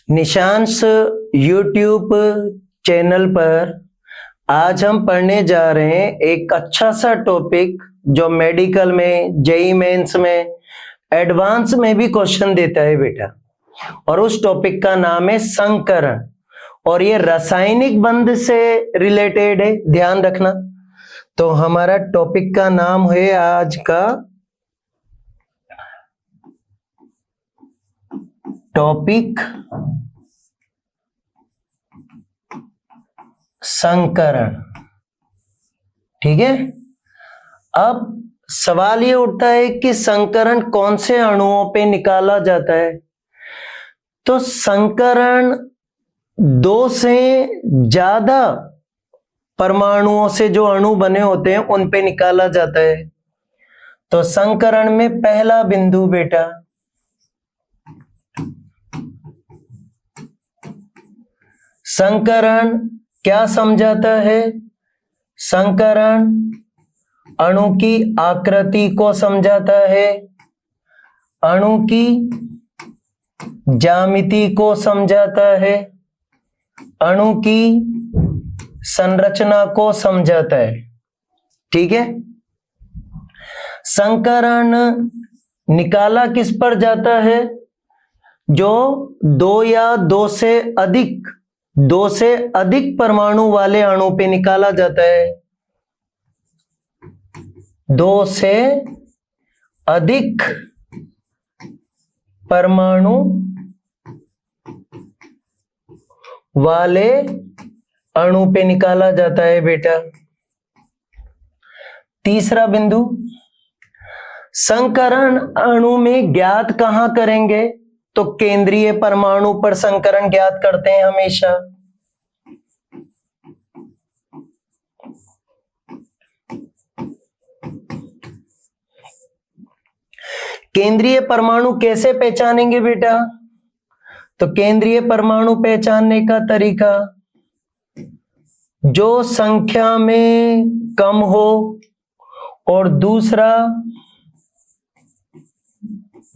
निशांश YouTube channel पर आज हम पढ़ने जा रहे हैं एक अच्छा सा टॉपिक जो मेडिकल में, जेई मेंस में, एडवांस में भी क्वेश्चन देता है बेटा। और उस टॉपिक का नाम है संकरण और ये रासायनिक बंध से रिलेटेड है, ध्यान रखना। तो हमारा टॉपिक का नाम है आज का टॉपिक संकरण। ठीक है। अब सवाल ये उठता है कि संकरण कौन से अणुओं पे निकाला जाता है। तो संकरण दो से ज्यादा परमाणुओं से जो अणु बने होते हैं उन पे निकाला जाता है। तो संकरण में पहला बिंदु बेटा संकरण क्या समझाता है? संकरण अणु की आकृति को समझाता है, अणु की ज्यामिति को समझाता है, अणु की संरचना को समझाता है। ठीक है। संकरण निकाला किस पर जाता है? जो दो या दो से अधिक परमाणु वाले अणु पे निकाला जाता है। दो से अधिक परमाणु वाले अणु पे निकाला जाता है बेटा। तीसरा बिंदु, संकरण अणु में ज्ञात कहां करेंगे? तो केंद्रीय परमाणु पर संकरण ज्ञात करते हैं हमेशा। केंद्रीय परमाणु कैसे पहचानेंगे बेटा? तो केंद्रीय परमाणु पहचानने का तरीका, जो संख्या में कम हो और दूसरा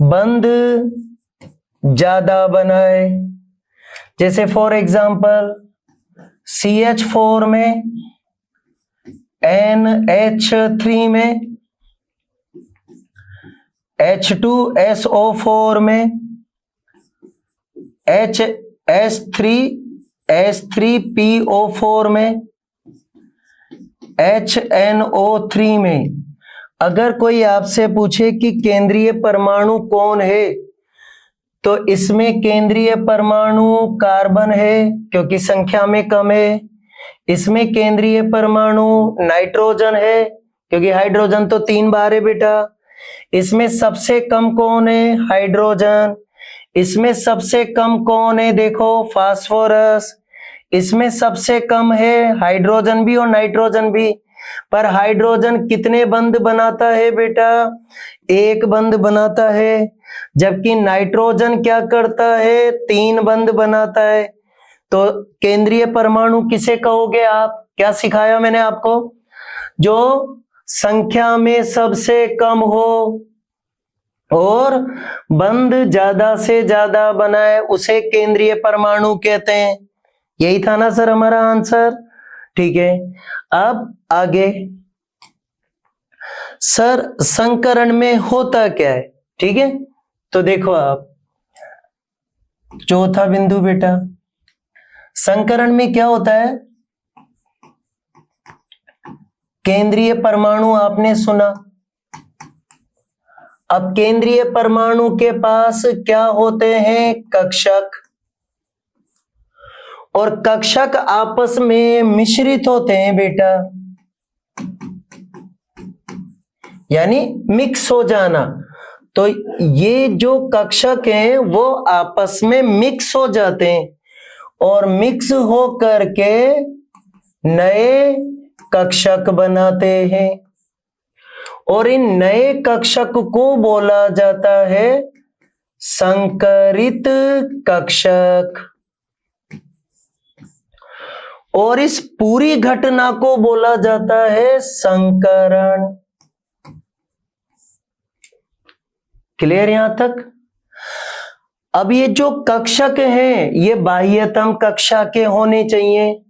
बंध ज्यादा बनाए। जैसे फॉर एग्जांपल CH4 में, NH3 में, H2SO4 में, HS3PO4 में, HNO3 में। अगर कोई आपसे पूछे कि केंद्रीय परमाणु कौन है, तो इसमें केंद्रीय परमाणु कार्बन है क्योंकि संख्या में कम है। इसमें केंद्रीय परमाणु नाइट्रोजन है क्योंकि हाइड्रोजन तो 3 बार है बेटा। इसमें सबसे कम कौन है? हाइड्रोजन। इसमें सबसे कम कौन है? देखो फास्फोरस। इसमें सबसे कम है हाइड्रोजन भी और नाइट्रोजन भी। पर हाइड्रोजन कितने बंध बनाता है बेटा? 1 बंध बनाता है, जबकि नाइट्रोजन क्या करता है? 3 बंध बनाता है। तो केंद्रीय परमाणु किसे कहोगे आप? क्या सिखाया मैंने आपको? जो संख्या में सबसे कम हो और बंध ज्यादा से ज्यादा बनाए उसे केंद्रीय परमाणु कहते हैं। यही था ना सर हमारा आंसर? ठीक है। अब आगे, सर संकरण में होता क्या है? ठीक है। तो देखो आप, चौथा बिंदु बेटा, संकरण में क्या होता है? केंद्रीय परमाणु आपने सुना। अब केंद्रीय परमाणु के पास क्या होते हैं? कक्षक। और कक्षक आपस में मिश्रित होते हैं बेटा, यानी मिक्स हो जाना। तो ये जो कक्षक हैं वो आपस में मिक्स हो जाते हैं और मिक्स हो करके नए कक्षक बनाते हैं और इन नए कक्षक को बोला जाता है संकरित कक्षक। और इस पूरी घटना को बोला जाता है संकरण। क्लियर यहां तक? अब ये जो कक्षक हैं ये बाह्यतम कक्षा के होने चाहिए।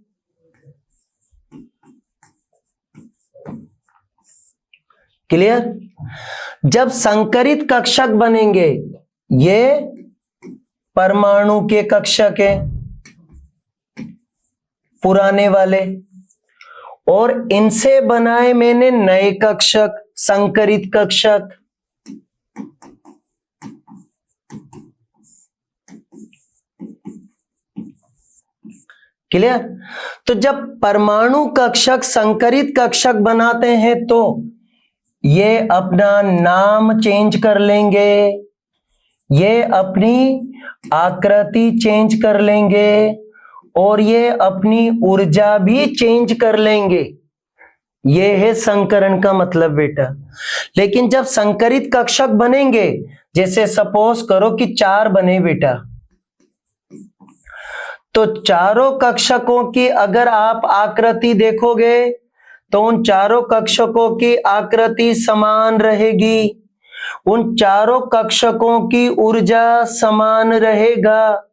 क्लियर? जब संकरित कक्षक बनेंगे ये परमाणु के कक्षक हैं पुराने वाले, और इनसे बनाए मैंने नए कक्षक संकरित कक्षक। क्लियर? तो जब परमाणु कक्षक संकरित कक्षक बनाते हैं तो ये अपना नाम चेंज कर लेंगे, ये अपनी आकृति चेंज कर लेंगे, और ये अपनी ऊर्जा भी चेंज कर लेंगे। ये है संकरण का मतलब बेटा। लेकिन जब संकरित कक्षक बनेंगे, जैसे सपोज करो कि 4 बने बेटा, तो चारों कक्षकों की अगर आप आकृति देखोगे तो उन चारों कक्षकों की आकृति समान रहेगी, उन चारों कक्षकों की ऊर्जा समान रहेगा,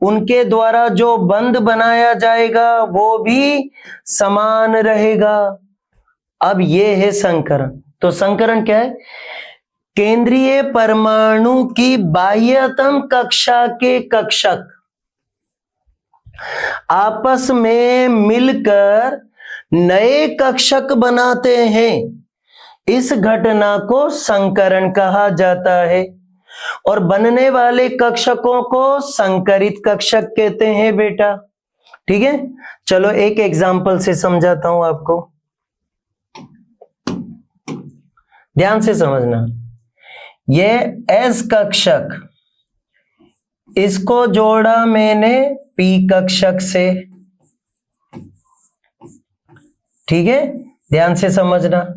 उनके द्वारा जो बंध बनाया जाएगा वो भी समान रहेगा। अब ये है संकरण। तो संकरण क्या है? केंद्रीय परमाणु की बाह्यतम कक्षा के कक्षक आपस में मिलकर नए कक्षक बनाते हैं। इस घटना को संकरण कहा जाता है, और बनने वाले कक्षकों को संकरित कक्षक कहते हैं बेटा। ठीक है, चलो एक एग्जांपल से समझाता हूं आपको, ध्यान से समझना। ये एस कक्षक, इसको जोड़ा मैंने पी कक्षक से। ठीक है, ध्यान से समझना।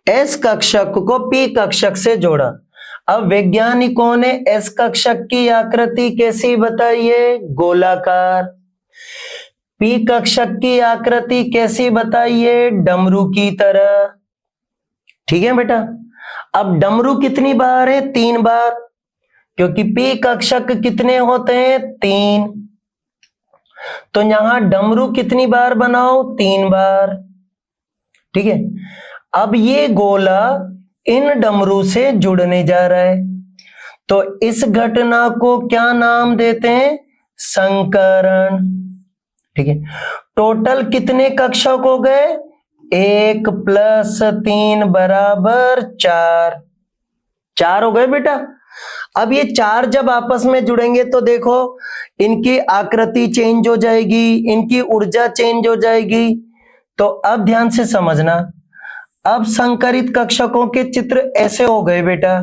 एस कक्षक को पी कक्षक से जोड़ा। अब वैज्ञानिकों ने एस कक्षक की आकृति कैसी बताई है? गोलाकार। पी कक्षक की आकृति कैसी बताई है? डमरू की तरह। ठीक है बेटा। अब डमरू कितनी बार है? 3 बार, क्योंकि पी कक्षक कितने होते हैं? 3। तो यहां डमरू कितनी बार बनाओ? 3 बार। ठीक है। अब ये गोला इन डमरू से जुड़ने जा रहा है, तो इस घटना को क्या नाम देते हैं? संकरण। ठीक है। टोटल कितने कक्षक हो गए? 1 + 3 = 4। 4 हो गए बेटा। अब ये 4 जब आपस में जुड़ेंगे तो देखो इनकी आकृति चेंज हो जाएगी, इनकी ऊर्जा चेंज हो जाएगी। तो अब ध्यान से समझना। अब संकरित कक्षकों के चित्र ऐसे हो गए बेटा।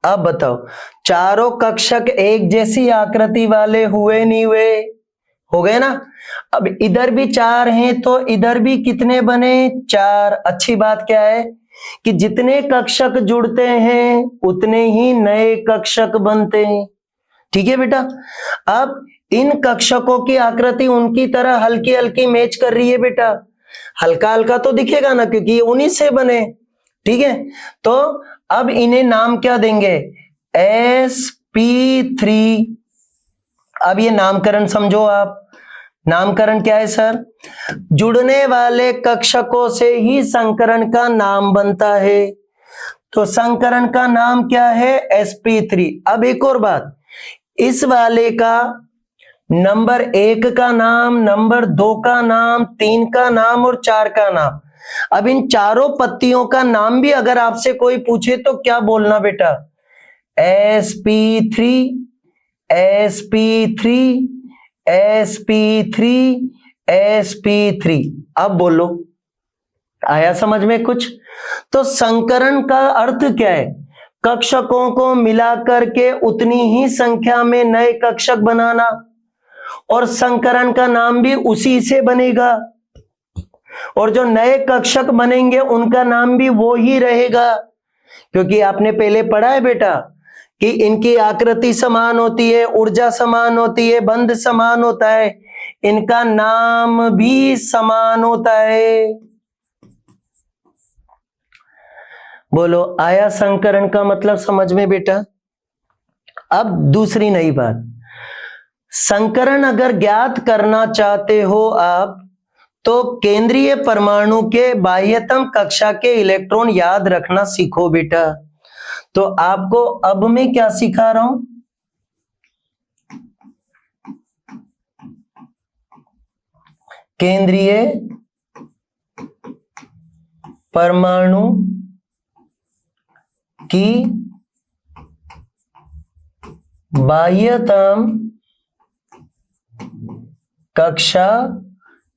अब बताओ, चारों कक्षक एक जैसी आकृति वाले हुए नहीं हुए? हो गए ना। अब इधर भी 4 हैं तो इधर भी कितने बने? 4। अच्छी बात क्या है कि जितने कक्षक जुड़ते हैं उतने ही नए कक्षक बनते हैं। ठीक है बेटा। अब इन कक्षकों की आकृति उनकी तरह हल्की हल्की मैच कर रही है बेटा। हल्का हल्का तो दिखेगा ना, क्योंकि ये उन्हीं से बने। ठीक है। तो अब इन्हें नाम क्या देंगे? sp3। अब ये नामकरण समझो आप। नामकरण क्या है सर? जुड़ने वाले कक्षकों से ही संकरण का नाम बनता है। तो संकरण का नाम क्या है? sp3। अब एक और बात, इस वाले का नंबर 1 का नाम, नंबर 2 का नाम, 3 का नाम और 4 का नाम। अब इन चारों पत्तियों का नाम भी अगर आपसे कोई पूछे तो क्या बोलना बेटा? sp3 sp3 sp3 sp3। अब बोलो, आया समझ में कुछ? तो संकरण का अर्थ क्या है? कक्षकों को मिलाकर के उतनी ही संख्या में नए कक्षक बनाना, और संकरण का नाम भी उसी से बनेगा, और जो नए कक्षक बनेंगे उनका नाम भी वो ही रहेगा। क्योंकि आपने पहले पढ़ा है बेटा कि इनकी आकृति समान होती है, ऊर्जा समान होती है, बंध समान होता है, इनका नाम भी समान होता है। बोलो, आया संकरण का मतलब समझ में बेटा? अब दूसरी नई बात, संकरण अगर ज्ञात करना चाहते हो आप, तो केंद्रीय परमाणु के बाह्यतम कक्षा के इलेक्ट्रॉन याद रखना सीखो बेटा। तो आपको अब मैं क्या सिखा रहा हूं? केंद्रीय परमाणु की बाह्यतम कक्षा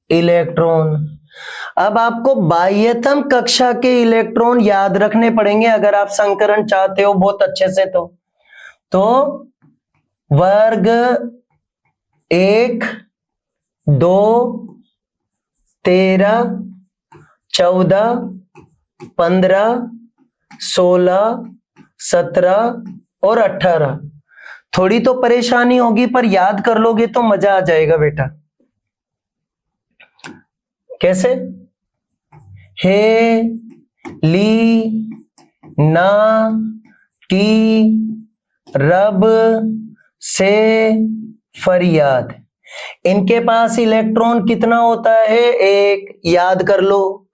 इलेक्ट्रॉन। अब आपको बाह्यतम कक्षा के इलेक्ट्रॉन याद रखने पड़ेंगे अगर आप संकरण चाहते हो बहुत अच्छे से। तो वर्ग 1, 2, 13, 14, 15, 16, 17 और 18। थोड़ी तो परेशानी होगी पर याद कर लोगे तो मजा आ जाएगा बेटा। कैसे? हे, ली, ना, टी, रब, से, फरियाद। इनके पास इलेक्ट्रॉन कितना होता है? 1। याद कर लो।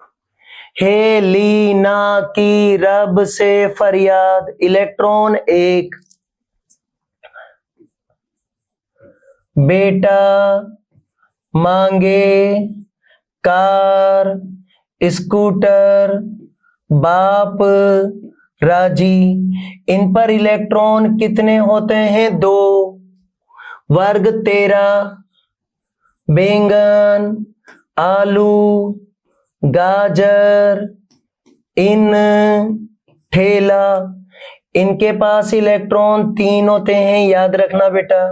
हे, ली, ना, की, रब, से, फरियाद, इलेक्ट्रॉन 1। बेटा, मांगे, कार, स्कूटर, बाप, राजी, इन पर इलेक्ट्रॉन कितने होते हैं? 2। वर्ग 13, बैंगन, आलू, गाजर, इन, ठेला, इनके पास इलेक्ट्रॉन 3 होते हैं। याद रखना बेटा।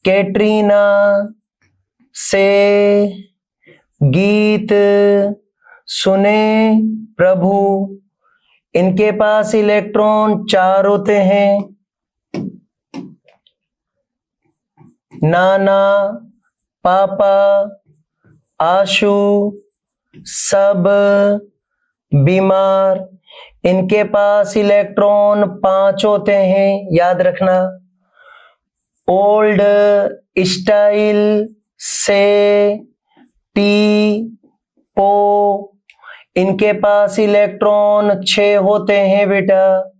कैटरीना, से, गीत, सुने, प्रभु, इनके पास इलेक्ट्रॉन 4 होते हैं। नाना, पापा, आशु, सब, बीमार, इनके पास इलेक्ट्रॉन 5 होते हैं। याद रखना। ओल्ड, स्टाइल, से, टी, पो, इनके पास इलेक्ट्रॉन 6 होते हैं बेटा।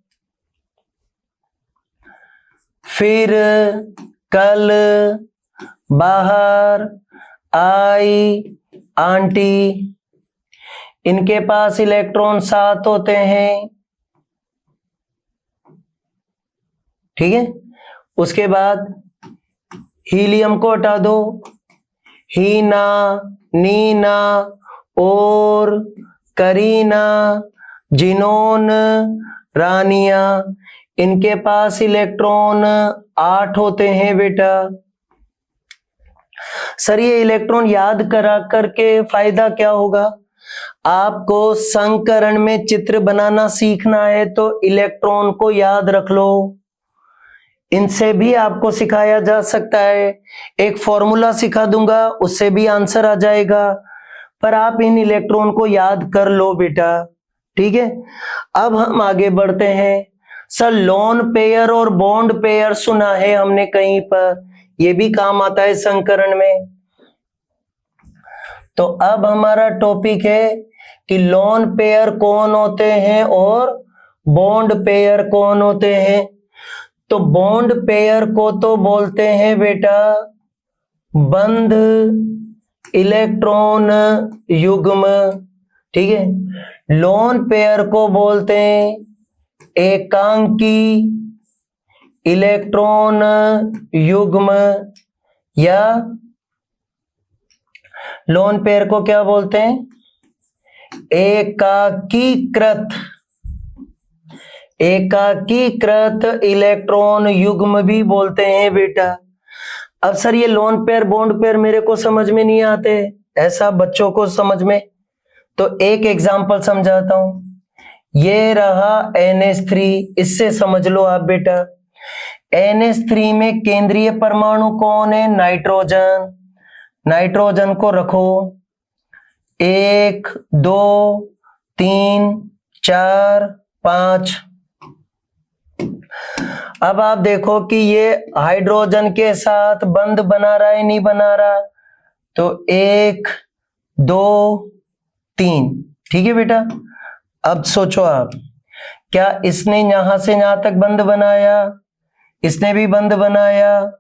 फिर कल, बाहर, आई, आंटी, इनके पास इलेक्ट्रॉन 7 होते हैं। ठीक है। उसके बाद हीलियम को हटा दो। हीना, नीना, और, करीना, जिनोन, रानिया, इनके पास इलेक्ट्रॉन 8 होते हैं बेटा। सर ये इलेक्ट्रॉन याद करा करके फायदा क्या होगा? आपको संकरण में चित्र बनाना सीखना है तो इलेक्ट्रॉन को याद रख लो। इनसे भी आपको सिखाया जा सकता है। एक फॉर्मूला सिखा दूंगा, उससे भी आंसर आ जाएगा, पर आप इन इलेक्ट्रॉन को याद कर लो बेटा। ठीक है। अब हम आगे बढ़ते हैं। सर लोन पेयर और बॉन्ड पेयर सुना है हमने कहीं पर, ये भी काम आता है संकरण में। तो अब हमारा टॉपिक है कि लोन पेयर कौन होते हैं और बॉन्ड पेयर कौन होते हैं। तो बॉन्ड पेयर को तो बोलते हैं बेटा बंध इलेक्ट्रॉन युग्म। ठीक है। लोन पेयर को बोलते हैं एकांकी इलेक्ट्रॉन युग्म, या लोन पेयर को क्या बोलते हैं? एकाकीकृत इलेक्ट्रॉन युग्म भी बोलते हैं बेटा। अब सर ये लोन पेयर बॉन्ड पेयर मेरे को समझ में नहीं आते, ऐसा बच्चों को समझ में, तो एक एग्जांपल समझाता हूं। ये रहा NH3, इससे समझ लो आप बेटा। NH3 में केंद्रीय परमाणु कौन है? नाइट्रोजन। नाइट्रोजन को रखो 1 2 3 4 5। अब आप देखो कि ये हाइड्रोजन के साथ बंध बना रहा है नहीं बना रहा, तो 1 2 3। ठीक है बेटा, अब सोचो आप, क्या इसने यहां से यहां तक बंध बनाया, इसने भी बंध बनाया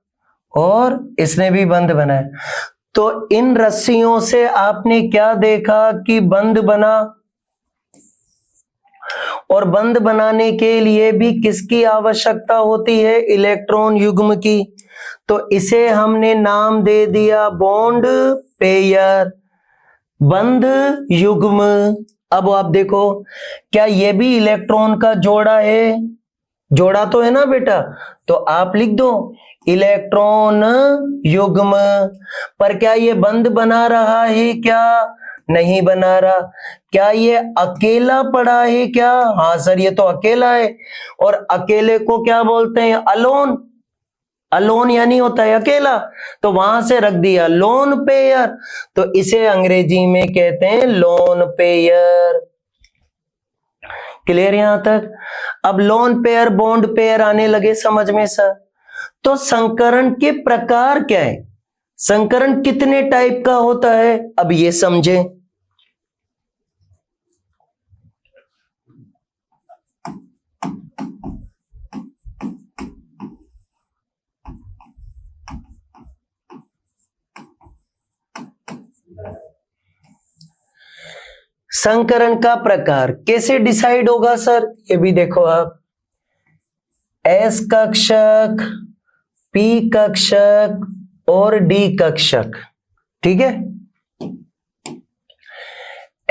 और इसने भी बंध बनाया, तो इन रस्सियों से आपने क्या देखा कि बंध बना, और बंध बनाने के लिए भी किसकी आवश्यकता होती है, इलेक्ट्रॉन युग्म की। तो इसे हमने नाम दे दिया बॉन्ड पेयर, बंध युग्म। अब आप देखो, क्या ये भी इलेक्ट्रॉन का जोड़ा है, जोड़ा तो है ना बेटा, तो आप लिख दो इलेक्ट्रॉन युग्म। पर क्या ये बंध बना रहा है, क्या नहीं बना रहा। क्या ये अकेला पड़ा है क्या, हाँ सर ये तो अकेला है, और अकेले को क्या बोलते हैं, अलोन। अलोन यानी होता है अकेला, तो वहां से रख दिया लोन पेयर, तो इसे अंग्रेजी में कहते हैं लोन पेयर। क्लियर यहां तक। अब लोन पेयर बॉन्ड पेयर आने लगे समझ में सर। तो संकरण के प्रकार क्या है, संकरण कितने टाइप का होता है, अब ये समझें। संकरण का प्रकार कैसे डिसाइड होगा सर, ये भी देखो आप, एस कक्षक, पी कक्षक और डी कक्षक। ठीक है,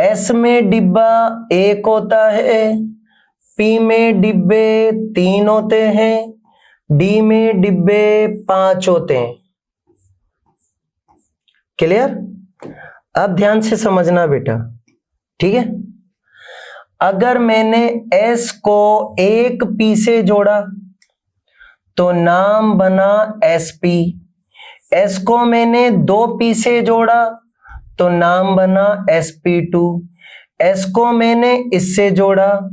एस में डिब्बा 1 होता है, पी में डिब्बे 3 होते हैं, डी में डिब्बे 5 होते हैं। क्लियर। अब ध्यान से समझना बेटा, ठीक है। अगर मैंने S को 1 P से जोड़ा तो नाम बना SP। S को मैंने 2 P से जोड़ा तो नाम बना SP2। S को मैंने इससे जोड़ा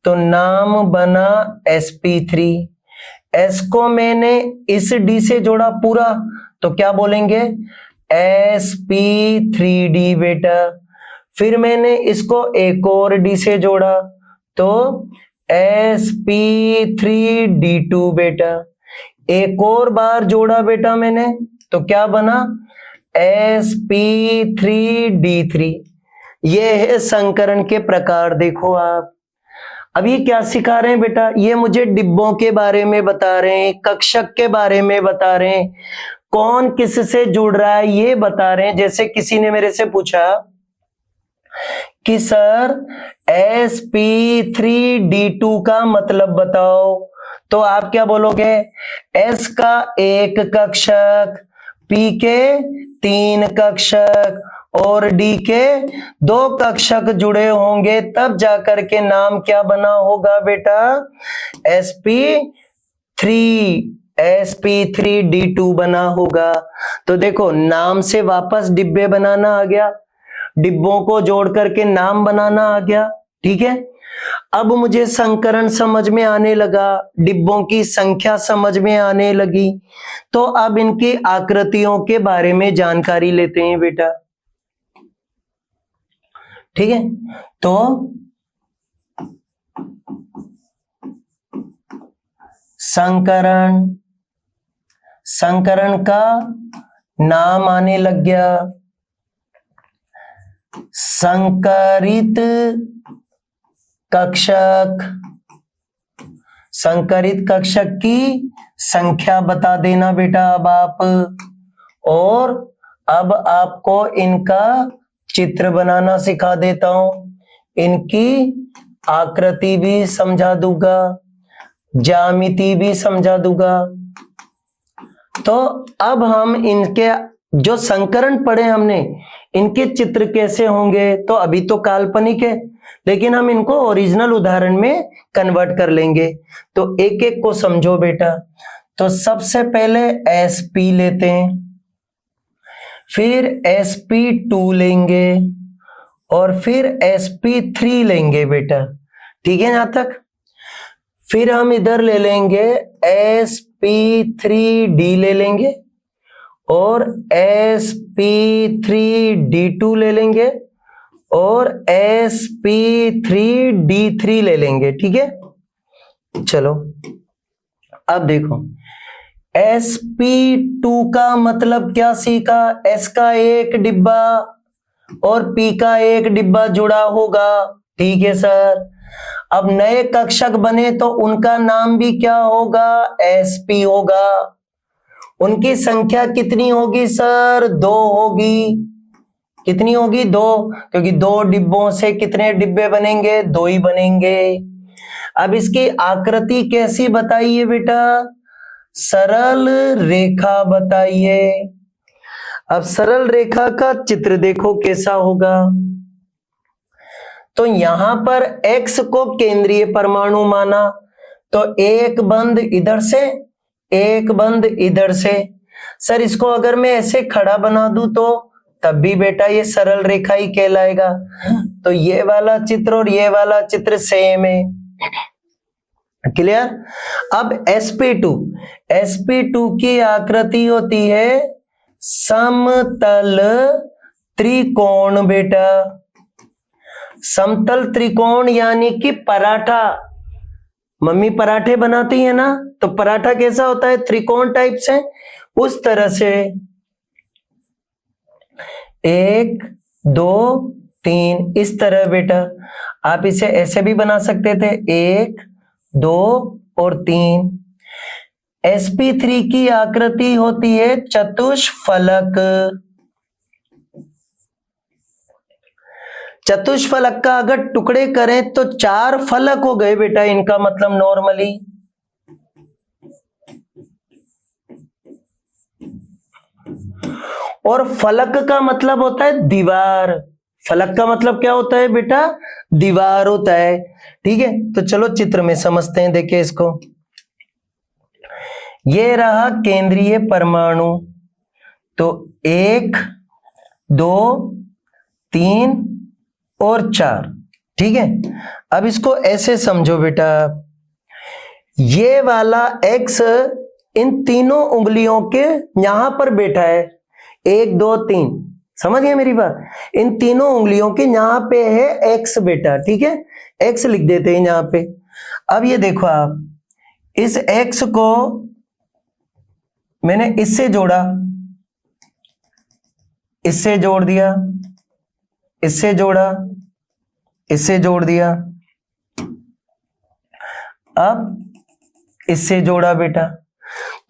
तो नाम बना SP3। S को मैंने इस D से जोड़ा पूरा तो क्या बोलेंगे, SP3D बेटा। फिर मैंने इसको एक और डी से जोड़ा तो SP3D2 बेटा। एक और बार जोड़ा बेटा मैंने तो क्या बना, SP3D3। ये है संकरण के प्रकार। देखो आप, अब ये क्या सिखा रहे हैं बेटा, ये मुझे डिब्बों के बारे में बता रहे हैं, कक्षक के बारे में बता रहे हैं, कौन किस से जुड़ रहा है ये बता रहे हैं। जैसे किसी ने मेरे से पूछा कि सर SP3D2 का मतलब बताओ, तो आप क्या बोलोगे, S का 1 कक्षक, P के 3 कक्षक और D के 2 कक्षक जुड़े होंगे, तब जाकर के नाम क्या बना होगा बेटा, SP3D2 बना होगा। तो देखो नाम से वापस डिब्बे बनाना आ गया, डिब्बों को जोड़ करके नाम बनाना आ गया। ठीक है, अब मुझे संकरण समझ में आने लगा, डिब्बों की संख्या समझ में आने लगी, तो अब इनकी आकृतियों के बारे में जानकारी लेते हैं बेटा। ठीक है, तो संकरण, संकरण का नाम आने लग गया, संकरित कक्षक। संकरित कक्षक की संख्या बता देना बेटा अब आप, और अब आपको इनका चित्र बनाना सिखा देता हूं, इनकी आकृति भी समझा दूंगा, ज्यामिति भी समझा दूंगा। तो अब हम इनके जो संकरण पढ़े हमने, इनके चित्र कैसे होंगे, तो अभी तो काल्पनिक है, लेकिन हम इनको ओरिजिनल उदाहरण में कन्वर्ट कर लेंगे। तो एक एक को समझो बेटा। तो सबसे पहले SP लेते हैं, फिर sp2 लेंगे और फिर sp3 लेंगे बेटा, ठीक है यहां तक। फिर हम इधर ले लेंगे sp3d ले लेंगे और sp3d2 ले लेंगे और sp3d3 ले लेंगे, ठीक है। चलो अब देखो, sp2 का मतलब क्या सीखा, s का एक डिब्बा और p का एक डिब्बा जुड़ा होगा, ठीक है सर। अब नए कक्षक बने तो उनका नाम भी क्या होगा, sp होगा। उनकी संख्या कितनी होगी सर, 2 होगी। कितनी होगी, 2, क्योंकि 2 डिब्बों से कितने डिब्बे बनेंगे, 2 ही बनेंगे। अब इसकी आकृति कैसी बताइए बेटा, सरल रेखा बताइए। अब सरल रेखा का चित्र देखो कैसा होगा। तो यहां पर x को केंद्रीय परमाणु माना, तो एक बंद इधर से, एक बंद इधर से। सर इसको अगर मैं ऐसे खड़ा बना दूं तो तब भी बेटा ये सरल रेखा ही कहलाएगा। तो ये वाला चित्र और ये वाला चित्र सेम है, क्लियर। अब sp2 की आकृति होती है समतल त्रिकोण बेटा। समतल त्रिकोण यानी कि पराठा, मम्मी पराठे बनाती है ना, तो पराठा कैसा होता है, त्रिकोण टाइप से, उस तरह से 1 2 3 इस तरह बेटा। आप इसे ऐसे भी बना सकते थे, 1 2 और 3। sp3 की आकृति होती है चतुष्फलक। चतुष्फलक का अगर टुकड़े करें तो 4 फलक हो गए बेटा, इनका मतलब नॉर्मली। और फलक का मतलब होता है दीवार। फलक का मतलब क्या होता है बेटा, दीवार होता है, ठीक है। तो चलो चित्र में समझते हैं, देखिए इसको। ये रहा केंद्रीय परमाणु, तो 1 2 3 और 4, ठीक है। अब इसको ऐसे समझो बेटा, ये वाला x इन तीनों उंगलियों के यहां पर बैठा है, 1 2 3, समझ गए मेरी बात। इन तीनों उंगलियों के यहां पे है x बेटा, ठीक है, x लिख देते हैं यहां पे। अब ये देखो आप, इस x को मैंने इससे जोड़ा, इससे जोड़ दिया, इससे जोड़ा, इससे जोड़ दिया, अब इससे जोड़ा बेटा।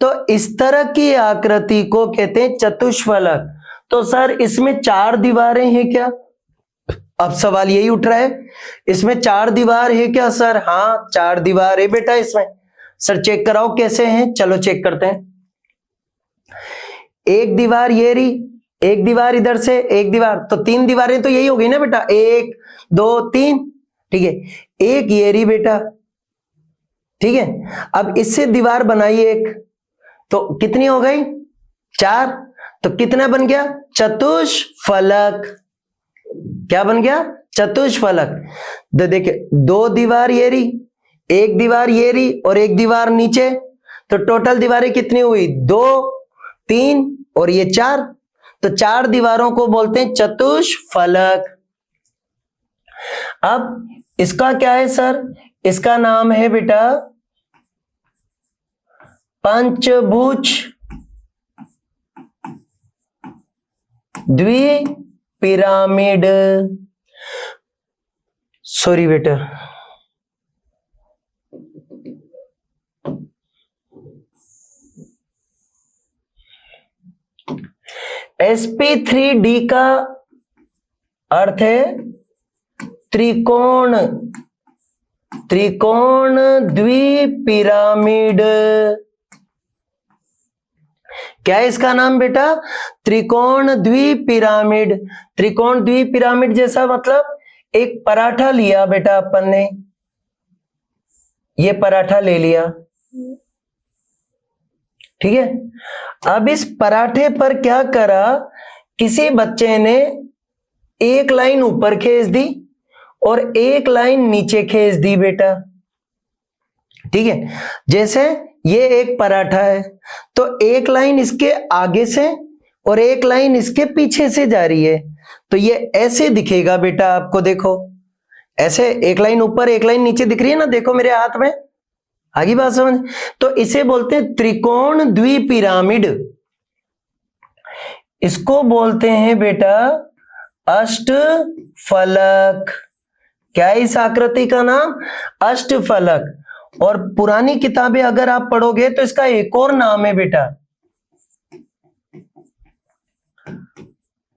तो इस तरह की आकृति को कहते हैं चतुष्फलक। तो सर इसमें 4 दीवारें हैं क्या, अब सवाल यही उठ रहा है, इसमें 4 दीवार है क्या सर। हाँ 4 दीवार है बेटा इसमें। सर चेक कराओ कैसे हैं, चलो चेक करते हैं। एक दीवार ये रही, एक दीवार इधर से, एक दीवार, तो 3 दीवारें तो यही हो गई ना बेटा, 1 2 3, ठीक है। एक ये रही बेटा, ठीक है। अब इससे दीवार बनाई एक, तो कितनी हो गई, 4, तो कितना बन गया, चतुष्फलक। क्या बन गया, चतुष्फलक। तो देखिए 2 दीवार ये रही, एक दीवार ये रही और एक दीवार नीचे, तो टोटल दीवारें कितनी हुई, 2 3 और ये 4, तो 4 दीवारों को बोलते हैं चतुष्फलक। अब इसका क्या है सर, इसका नाम है बेटा पंचभुज द्विपिरामिड। सॉरी बेटा, sp3d का अर्थ है त्रिकोण, त्रिकोण द्विपिरामिड। क्या है इसका नाम बेटा, त्रिकोण द्विपिरामिड। त्रिकोण द्विपिरामिड जैसा मतलब एक पराठा लिया बेटा अपन ने, ये पराठा ले लिया, ठीक है। अब इस पराठे पर क्या करा किसी बच्चे ने एक लाइन ऊपर खींच दी और एक लाइन नीचे खींच दी बेटा, ठीक है। जैसे ये एक पराठा है तो एक लाइन इसके आगे से और एक लाइन इसके पीछे से जा रही है, तो ये ऐसे दिखेगा बेटा आपको, देखो ऐसे एक लाइन ऊपर एक लाइन नीचे दिख रही है ना, देखो मेरे हाथ में, आगे बात समझ। तो इसे बोलते हैं त्रिकोण द्विपिरामिड, इसको बोलते हैं बेटा अष्टफलक। क्या है इस आकृति का नाम? अष्टफलक। और पुरानी किताबें अगर आप पढ़ोगे तो इसका एक और नाम है बेटा,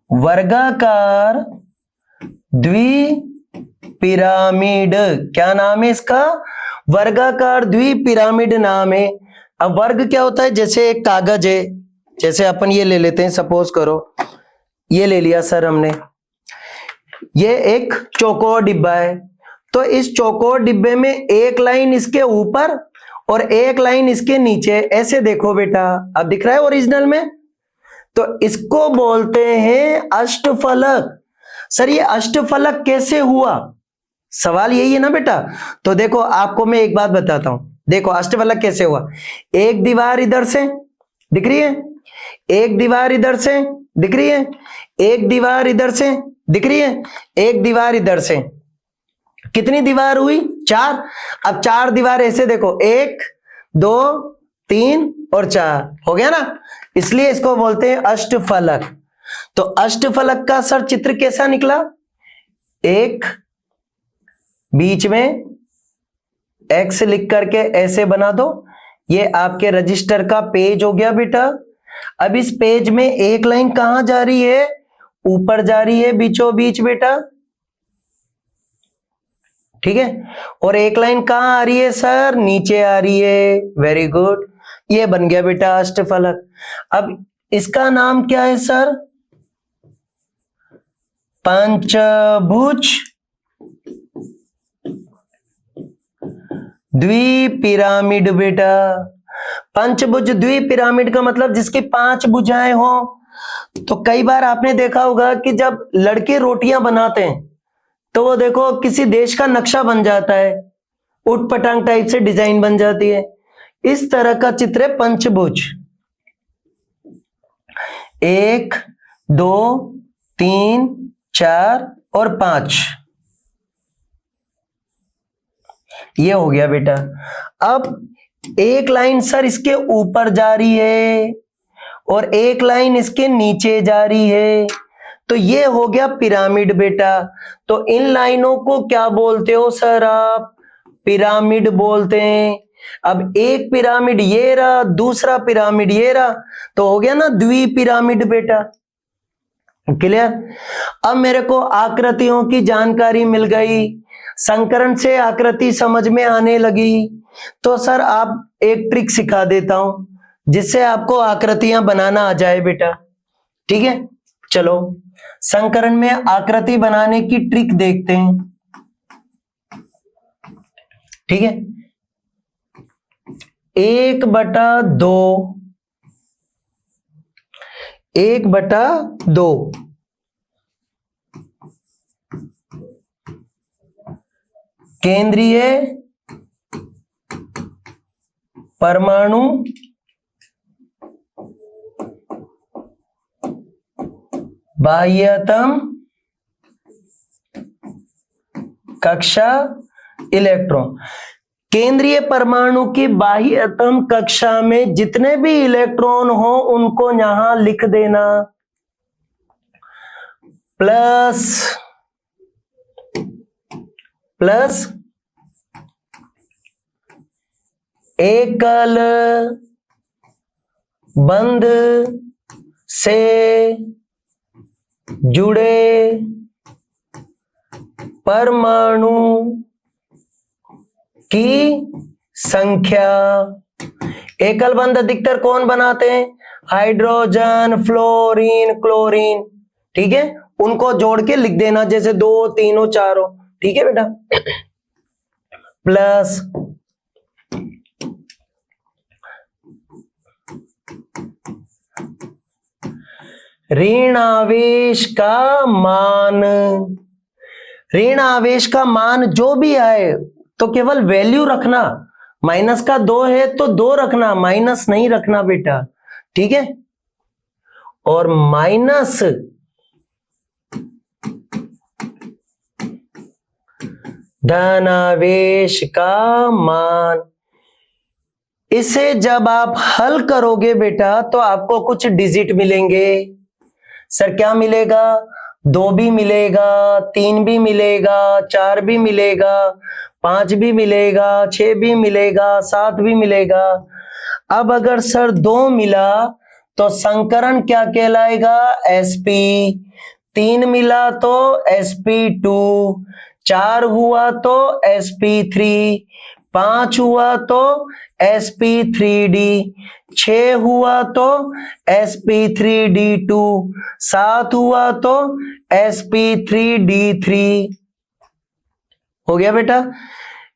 वर्गाकार द्विपिरामिड। क्या नाम है इसका? वर्गाकार द्विपिरामिड नाम है। अब वर्ग क्या होता है? जैसे एक कागज है, जैसे अपन ये ले लेते हैं, सपोज करो ये ले लिया सर हमने, ये एक चौकोर डिब्बा है, तो इस चौकोर डिब्बे में एक लाइन इसके ऊपर और एक लाइन इसके नीचे, ऐसे देखो बेटा, अब दिख रहा है ओरिजिनल में, तो इसको बोलते हैं अष्टफलक। सर ये अष्टफलक कैसे हुआ? सवाल यही है ना बेटा। तो देखो आपको मैं एक बात बताता हूं, देखो अष्टफलक कैसे हुआ। एक दीवार इधर से दिख रही है, एक दीवार इधर से दिख रही है, एक दीवार इधर से दिख रही है, एक दीवार इधर से, कितनी दीवार हुई? 4। अब 4 दीवार ऐसे देखो, 1 2 3 और 4 हो गया ना, इसलिए इसको बोलते हैं अष्टफलक। तो अष्टफलक का सर चित्र कैसा निकला? एक बीच में एक्स लिख करके ऐसे बना दो, ये आपके रजिस्टर का पेज हो गया बेटा। अब इस पेज में एक लाइन कहां जा रही है? ऊपर जा रही है बीचों बीच बेटा, ठीक है। और एक लाइन कहां आ रही है सर? नीचे आ रही है। वेरी गुड, ये बन गया बेटा अष्टफलक। अब इसका नाम क्या है सर? पंचभुज द्विपिरामिड बेटा। पंचभुज द्विपिरामिड का मतलब जिसकी 5 भुजाएं हो। तो कई बार आपने देखा होगा कि जब लड़के रोटियां बनाते हैं तो वो देखो किसी देश का नक्शा बन जाता है, उट पटांग टाइप से डिजाइन बन जाती है, इस तरह का चित्र है पंचभुज। 1 2 3 4 और 5, ये हो गया बेटा। अब एक लाइन सर इसके ऊपर जा रही है और एक लाइन इसके नीचे जा रही है, तो ये हो गया पिरामिड बेटा। तो इन लाइनों को क्या बोलते हो सर आप? पिरामिड बोलते हैं। अब एक पिरामिड ये रहा, दूसरा पिरामिड ये रहा, तो हो गया ना द्विपिरामिड बेटा। क्लियर? अब मेरे को आकृतियों की जानकारी मिल गई, संकरण से आकृति समझ में आने लगी, तो सर आप एक ट्रिक सिखा देता हूं जिससे आपको आकृतियां बनाना आ जाए बेटा, ठीक है। चलो संकरण में आकृति बनाने की ट्रिक देखते हैं, ठीक है। 1/2 1/2 केंद्रीय परमाणु बाह्यतम कक्षा इलेक्ट्रॉन। केंद्रीय परमाणु की बाह्यतम कक्षा में जितने भी इलेक्ट्रॉन हो उनको यहां लिख देना, प्लस प्लस एकल बंध से जुड़े परमाणु की संख्या। एकल बंध अधिकतर कौन बनाते हैं? हाइड्रोजन, फ्लोरीन, क्लोरीन, ठीक है। उनको जोड़ के लिख देना, जैसे 2 3 4, ठीक है बेटा। प्लस ऋण आवेश का मान, ऋण आवेश का मान जो भी आए तो केवल वैल्यू रखना, माइनस का 2 है तो 2 रखना, माइनस नहीं रखना बेटा, ठीक है। और माइनस धनावेश का मान, इसे जब आप हल करोगे बेटा तो आपको कुछ डिजिट मिलेंगे। सर क्या मिलेगा? 2 भी मिलेगा, 3 भी मिलेगा, 4 भी मिलेगा, 5 भी मिलेगा, 6 भी मिलेगा, 7 भी मिलेगा। अब अगर सर 2 मिला तो संकरण क्या कहलाएगा? sp। 3 मिला तो sp2, 4 हुआ तो sp3, 5 हुआ तो sp3d, 6 हुआ तो sp3d2, 7 हुआ तो sp3d3। हो गया बेटा,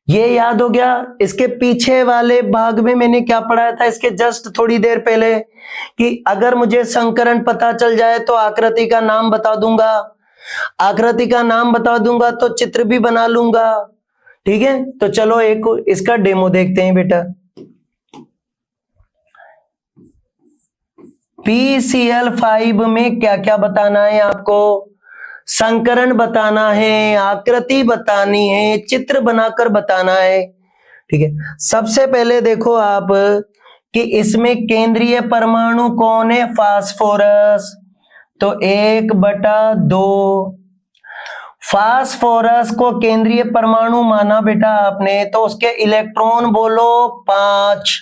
ये याद हो गया। इसके पीछे वाले भाग में मैंने क्या पढ़ाया था इसके जस्ट थोड़ी देर पहले, कि अगर मुझे संकरण पता चल जाए तो आकृति का नाम बता दूंगा, आकृति का नाम बता दूंगा तो चित्र भी बना लूंगा, ठीक है। तो चलो एक इसका डेमो देखते हैं बेटा। PCl5 में क्या क्या बताना है आपको? संकरण बताना है, आकृति बतानी है, चित्र बनाकर बताना है, ठीक है। सबसे पहले देखो आप कि इसमें केंद्रीय परमाणु कौन है? फास्फोरस। तो 1/2 फास्फोरस को केंद्रीय परमाणु माना बेटा आपने, तो उसके इलेक्ट्रॉन बोलो 5।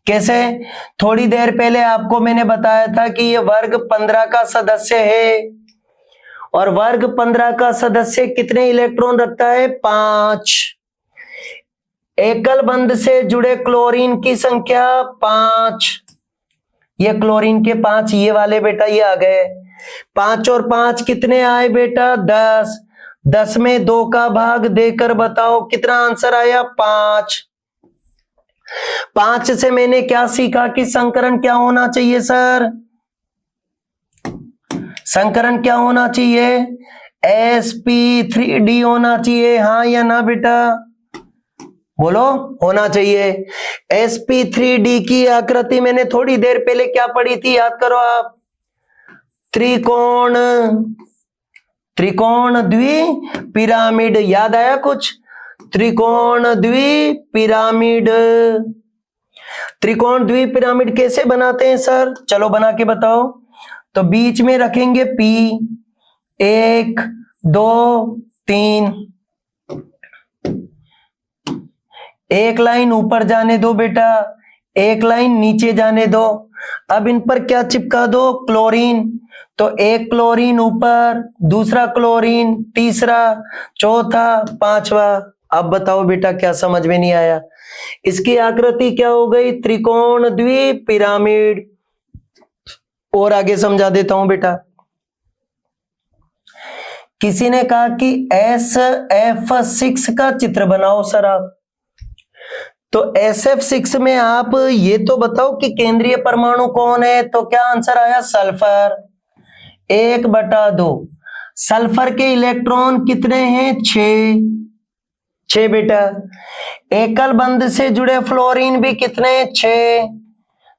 कैसे? थोड़ी देर पहले आपको मैंने बताया था कि ये वर्ग 15 का सदस्य है, और वर्ग 15 का सदस्य कितने इलेक्ट्रॉन रखता है? 5। एकल बंध से जुड़े क्लोरीन की संख्या 5। ये क्लोरीन के 5 ये वाले बेटा ये आ गए। 5 और 5 कितने आए बेटा? 10। 10 में 2 का भाग देकर बताओ कितना आंसर आया? 5। 5 से मैंने क्या सीखा कि संकरण क्या होना चाहिए सर? संकरण क्या होना चाहिए? sp3d होना चाहिए, हाँ या ना बेटा? बोलो, होना चाहिए। sp3d की आकृति मैंने थोड़ी देर पहले क्या पढ़ी थी, याद करो आप? त्रिकोण, त्रिकोण द्विपिरामिड, याद आया कुछ? त्रिकोण द्विपिरामिड। त्रिकोण द्विपिरामिड कैसे बनाते हैं सर? चलो बना के बताओ। तो बीच में रखेंगे P, 1 2 3, एक लाइन ऊपर जाने दो बेटा, एक लाइन नीचे जाने दो। अब इन पर क्या चिपका दो? क्लोरीन। तो एक क्लोरीन ऊपर, दूसरा क्लोरीन, तीसरा, चौथा, पांचवा। अब बताओ बेटा क्या समझ में नहीं आया? इसकी आकृति क्या हो गई? त्रिकोण द्विपिरामिड। और आगे समझा देता हूं बेटा। किसी ने कहा कि SF6 का चित्र बनाओ सर आप। तो SF6 में आप ये तो बताओ कि केंद्रीय परमाणु कौन है? तो क्या आंसर आया? सल्फर। 1/2। सल्फर के इलेक्ट्रॉन कितने हैं? 6 बेटा। एकल बंध से जुड़े फ्लोरीन भी कितने? 6।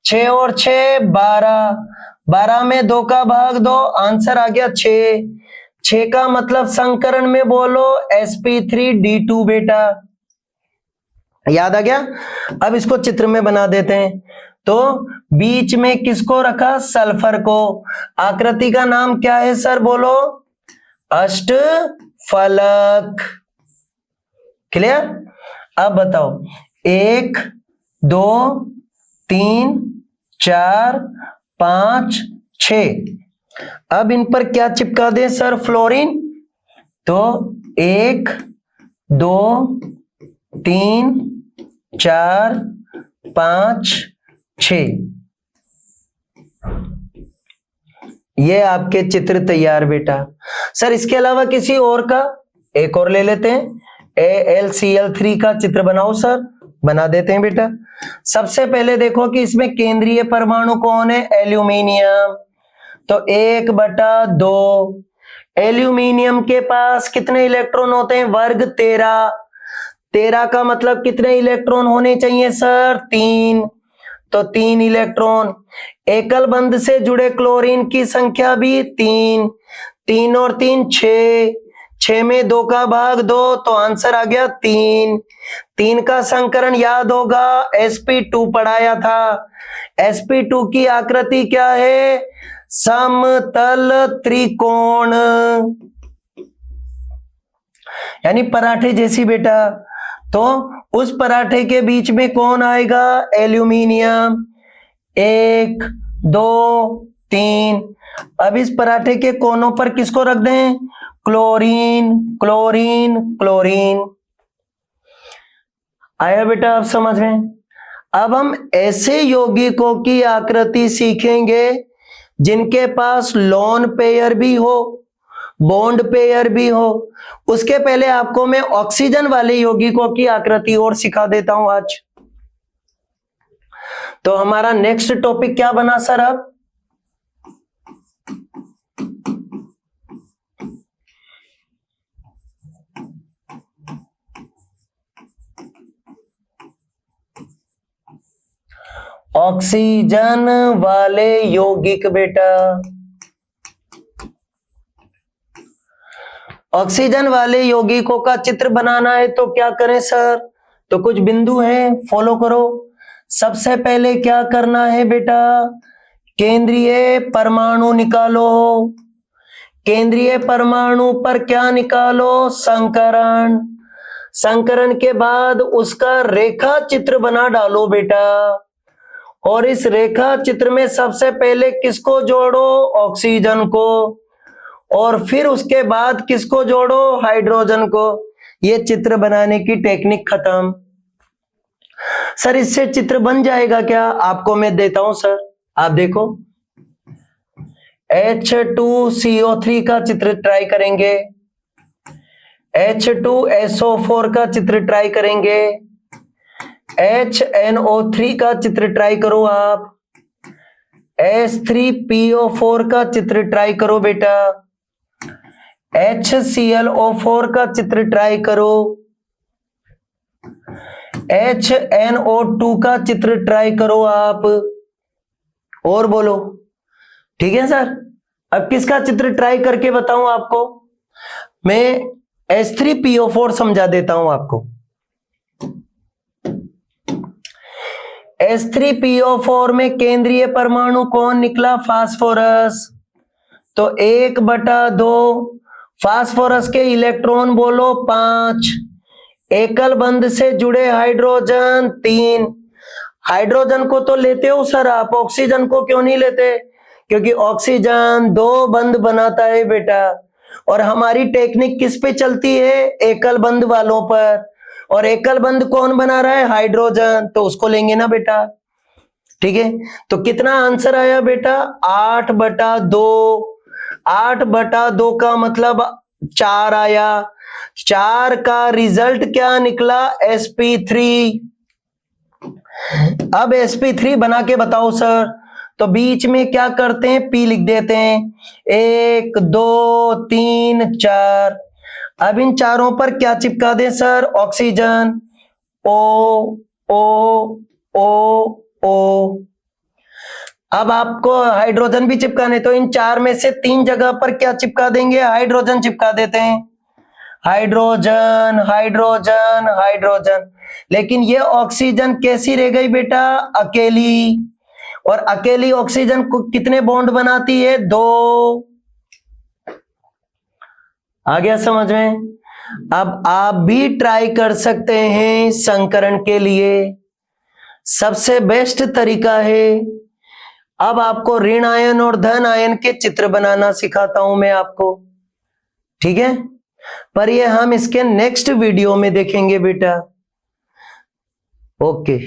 6 और 6 12। 12 में 2 का भाग दो, आंसर आ गया 6। 6 का मतलब संकरण में बोलो sp3d2 बेटा। याद आ गया? अब इसको चित्र में बना देते हैं। तो बीच में किसको रखा? सल्फर को। आकृति का नाम क्या है सर? बोलो। अष्टफलक। क्लियर? अब बताओ, 1 2 3 4 5 6। अब इन पर क्या चिपका दें सर? फ्लोरीन। तो 1 2 3 4 5 6। ये आपके चित्र तैयार बेटा। सर इसके अलावा किसी और का एक और ले लेते हैं। AlCl3 का चित्र बनाओ सर। बना देते हैं बेटा। सबसे पहले देखो कि इसमें केंद्रीय परमाणु कौन है? एल्यूमिनियम। तो 1/2। एल्यूमिनियम के पास कितने इलेक्ट्रॉन होते हैं? वर्ग 13। 13 का मतलब कितने इलेक्ट्रॉन होने चाहिए सर? 3। तो 3 इलेक्ट्रॉन। एकल बंध से जुड़े क्लोरीन की संख्या भी 3। 3 और 3 6। 6 में 2 का भाग 2, तो आंसर आ गया 3। 3 का संकरण याद होगा, sp2 पढ़ाया था। sp2 की आकृति क्या है? समतल त्रिकोण, यानी पराठे जैसी बेटा। तो उस पराठे के बीच में कौन आएगा? एल्यूमिनियम। 1 2 3। अब इस पराठे के कोनों पर किसको रख दें? Chlorine chlorine chlorine. आया बेटा आप समझ में? अब हम ऐसे यौगिकों की आकृति सीखेंगे जिनके पास लोन पेयर भी हो, बॉन्ड पेयर भी हो। उसके पहले आपको मैं ऑक्सीजन वाले यौगिकों की आकृति और सिखा देता हूं आज। तो हमारा नेक्स्ट टॉपिक क्या बना सर? अब ऑक्सीजन वाले यौगिक बेटा। ऑक्सीजन वाले यौगिकों का चित्र बनाना है तो क्या करें सर? तो कुछ बिंदु हैं, फॉलो करो। सबसे पहले क्या करना है बेटा? केंद्रीय परमाणु निकालो। केंद्रीय परमाणु पर क्या निकालो? संकरण। संकरण के बाद उसका रेखा चित्र बना डालो बेटा। और इस रेखा चित्र में सबसे पहले किसको जोड़ो? ऑक्सीजन को। और फिर उसके बाद किसको जोड़ो? हाइड्रोजन को। ये चित्र बनाने की टेक्निक खत्म। सर इससे चित्र बन जाएगा क्या? आपको मैं देता हूं सर, आप देखो। H2CO3 का चित्र ट्राई करेंगे, H2SO4 का चित्र ट्राई करेंगे, HNO3 का चित्र ट्राई करो आप, H3PO4 का चित्र ट्राई करो बेटा, HClO4 का चित्र ट्राई करो, HNO2 का चित्र ट्राई करो आप। और बोलो, ठीक है सर? अब किसका चित्र ट्राई करके बताऊं आपको? मैं H3PO4 समझा देता हूं आपको। H3PO4 में केंद्रीय परमाणु कौन निकला? फास्फोरस। तो 1/2। फास्फोरस के इलेक्ट्रॉन बोलो 5। एकल बंध से जुड़े हाइड्रोजन 3। हाइड्रोजन को तो लेते हो सर आप, ऑक्सीजन को क्यों नहीं लेते? क्योंकि ऑक्सीजन 2 बंध बनाता है बेटा। और हमारी टेक्निक किस पे चलती है? एकल बंध वालों पर। और एकल बंध कौन बना रहा है? हाइड्रोजन। तो उसको लेंगे ना बेटा, ठीक है? तो कितना आंसर आया बेटा? 8/2। 8/2 का मतलब 4 आया। 4 का रिजल्ट क्या निकला? sp3। अब sp3 बना के बताओ सर। तो बीच में क्या करते हैं? p लिख देते हैं। 1 2 3 4। अब इन चारों पर क्या चिपका दें sir? Oxygen. O O O O। अब आपको हाइड्रोजन भी चिपकाने, तो इन 4 में से 3 जगह पर क्या चिपका देंगे? हाइड्रोजन चिपका देते हैं। Hydrogen hydrogen hydrogen. लेकिन ये ऑक्सीजन कैसी रह गई बेटा? अकेली। और अकेली ऑक्सीजन को कितने बॉन्ड बनाती है? 2। आ गया समझ में? अब आप भी ट्राई कर सकते हैं संकरण के लिए। सबसे बेस्ट तरीका है, अब आपको ऋण आयन और धन आयन के चित्र बनाना सिखाता हूं मैं आपको, ठीक है? पर ये हम इसके नेक्स्ट वीडियो में देखेंगे बेटा। ओके।